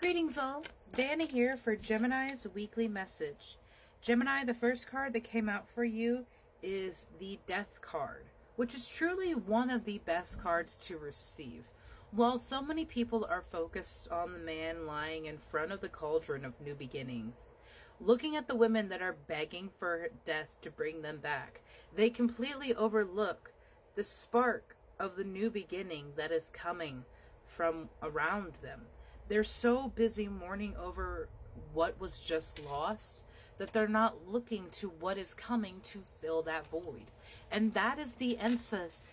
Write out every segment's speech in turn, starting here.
Greetings all, Vanna here for Gemini's weekly message. Gemini, the first card that came out for you is the Death card, which is truly one of the best cards to receive. While so many people are focused on the man lying in front of the cauldron of new beginnings, looking at the women that are begging for death to bring them back, they completely overlook the spark of the new beginning that is coming from around them. They're so busy mourning over what was just lost that they're not looking to what is coming to fill that void. And that is the essence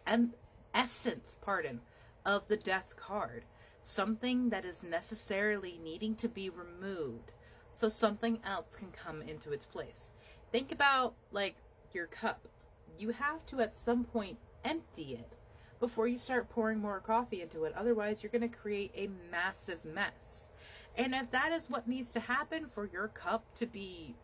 of the Death card. Something that is necessarily needing to be removed so something else can come into its place. Think about like your cup. You have to at some point empty it before you start pouring more coffee into it. Otherwise, you're going to create a massive mess. And if that is what needs to happen for your cup to be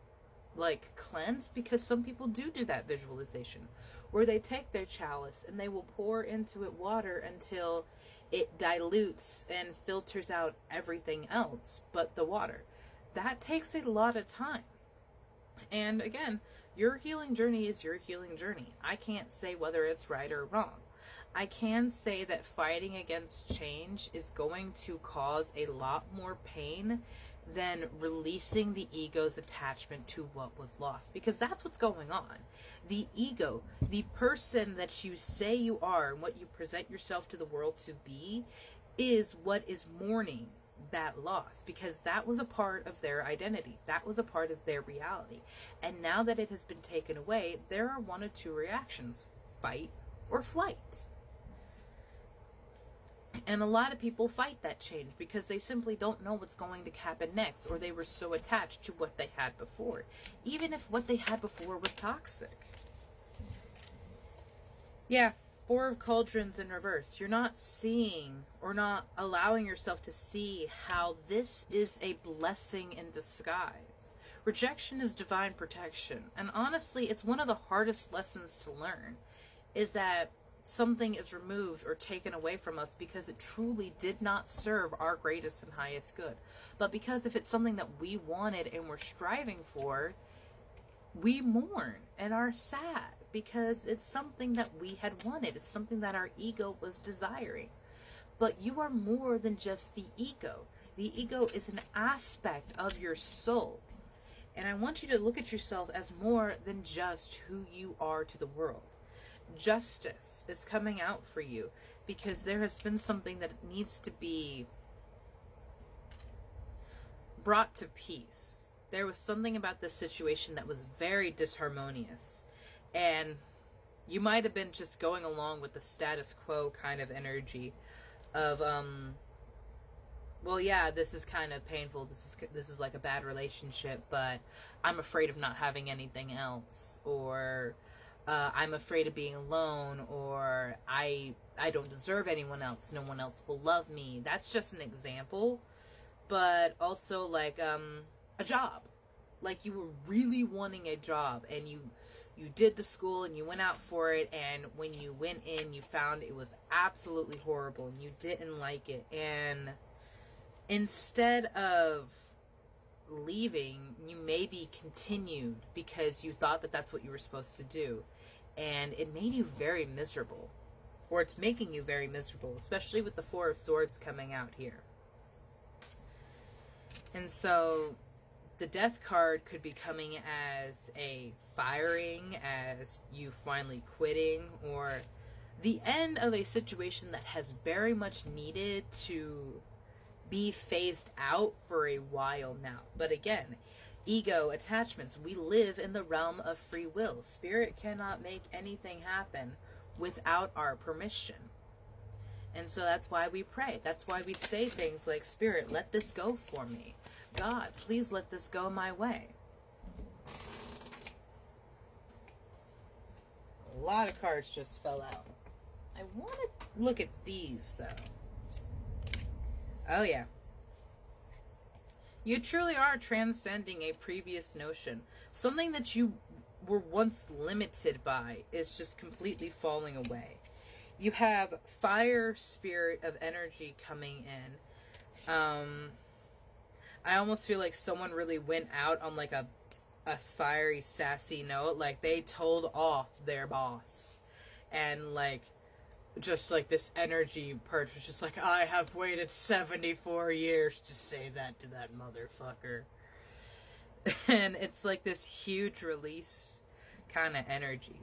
like cleansed, because some people do that visualization where they take their chalice and they will pour into it water until it dilutes and filters out everything else but the water. That takes a lot of time. And again, your healing journey is your healing journey. I can't say whether it's right or wrong. I can say that fighting against change is going to cause a lot more pain than releasing the ego's attachment to what was lost, because that's what's going on. The ego, the person that you say you are and what you present yourself to the world to be, is what is mourning that loss, because that was a part of their identity. That was a part of their reality. And now that it has been taken away, there are one of two reactions: fight or flight. And a lot of people fight that change because they simply don't know what's going to happen next, or they were so attached to what they had before, even if what they had before was toxic. Yeah, Four of Cauldrons in reverse. You're not seeing or not allowing yourself to see how this is a blessing in disguise. Rejection is divine protection. And honestly, it's one of the hardest lessons to learn, is that something is removed or taken away from us because it truly did not serve our greatest and highest good. But because if it's something that we wanted and we're striving for, we mourn and are sad because it's something that we had wanted. It's something that our ego was desiring. But you are more than just the ego. The ego is an aspect of your soul. And I want you to look at yourself as more than just who you are to the world. Justice is coming out for you because there has been something that needs to be brought to peace. There was something about this situation that was very disharmonious, and you might have been just going along with the status quo kind of energy of well, yeah, this is kind of painful, this is like a bad relationship, but I'm afraid of not having anything else, or I'm afraid of being alone, or I don't deserve anyone else, no one else will love me. That's just an example. But also like a job. Like you were really wanting a job, and you did the school and you went out for it, and when you went in you found it was absolutely horrible and you didn't like it, and instead of leaving, you maybe continued because you thought that that's what you were supposed to do, and it made you very miserable, or it's making you very miserable, especially with the Four of Swords coming out here. And so the Death card could be coming as a firing, as you finally quitting, or the end of a situation that has very much needed to be phased out for a while now. But again, ego, attachments, we live in the realm of free will. Spirit cannot make anything happen without our permission. And so that's why we pray. That's why we say things like, Spirit, let this go for me. God, please let this go my way. A lot of cards just fell out. I want to look at these though. Oh yeah. You truly are transcending a previous notion. Something that you were once limited by is just completely falling away. You have fire, spirit of energy coming in. I almost feel like someone really went out on like a fiery, sassy note. Like they told off their boss. And like, just like this energy perch was just like, I have waited 74 years to say that to that motherfucker. And it's like this huge release kind of energy.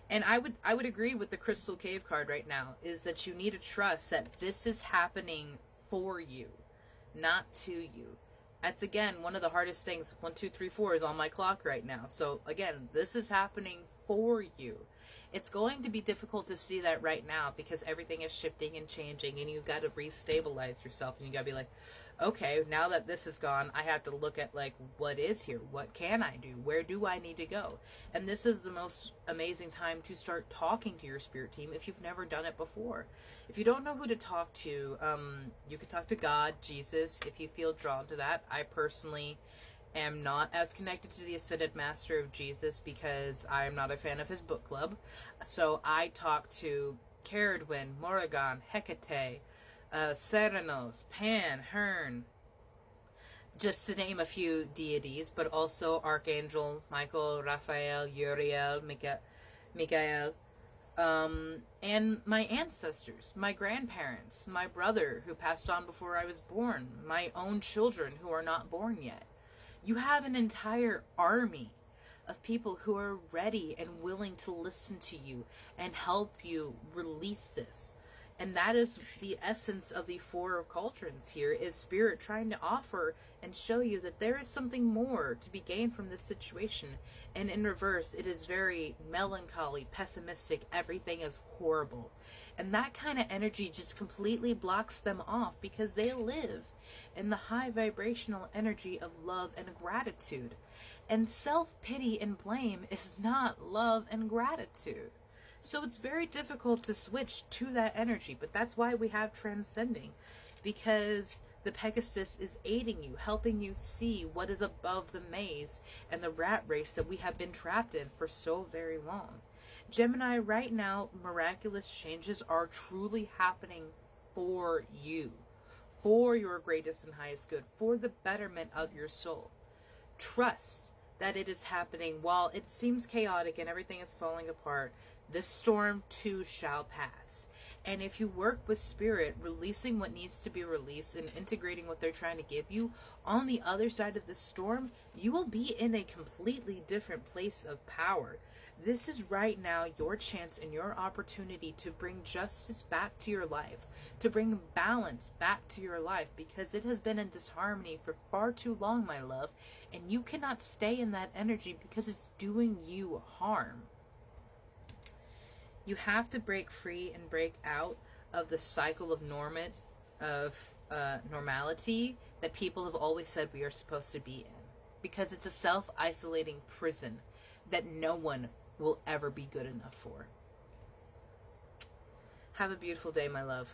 And I would agree with the Crystal Cave card right now, is that you need to trust that this is happening for you, not to you. That's, again, one of the hardest things. 1, 2, 3, 4 is on my clock right now. So, again, this is happening for you. It's going to be difficult to see that right now because everything is shifting and changing, and you've got to restabilize yourself, and you got to be like, okay, now that this is gone, I have to look at, like, what is here? What can I do? Where do I need to go? And this is the most amazing time to start talking to your spirit team if you've never done it before. If you don't know who to talk to, you could talk to God, Jesus, if you feel drawn to that. I personally am not as connected to the Ascended Master of Jesus because I am not a fan of his book club. So I talk to Caradwyn, Morrigan, Hecate, Ceranos, Pan, Hern, just to name a few deities, but also Archangel Michael, Raphael, Uriel, Michael, and my ancestors, my grandparents, my brother who passed on before I was born, my own children who are not born yet. You have an entire army of people who are ready and willing to listen to you and help you release this. And that is the essence of the Four of Cauldrons here, is Spirit trying to offer and show you that there is something more to be gained from this situation. And in reverse, it is very melancholy, pessimistic, everything is horrible. And that kind of energy just completely blocks them off because they live in the high vibrational energy of love and gratitude. And self-pity and blame is not love and gratitude. So it's very difficult to switch to that energy, but that's why we have transcending, because the Pegasus is aiding you, helping you see what is above the maze and the rat race that we have been trapped in for so very long. Gemini, right now, miraculous changes are truly happening for you, for your greatest and highest good, for the betterment of your soul. Trust that it is happening. While it seems chaotic and everything is falling apart, this storm too shall pass. And if you work with Spirit, releasing what needs to be released and integrating what they're trying to give you, on the other side of the storm, you will be in a completely different place of power. This is right now your chance and your opportunity to bring justice back to your life, to bring balance back to your life, because it has been in disharmony for far too long, my love, and you cannot stay in that energy because it's doing you harm. You have to break free and break out of the cycle of normality that people have always said we are supposed to be in, because it's a self-isolating prison that no one will ever be good enough for. Have a beautiful day, my love.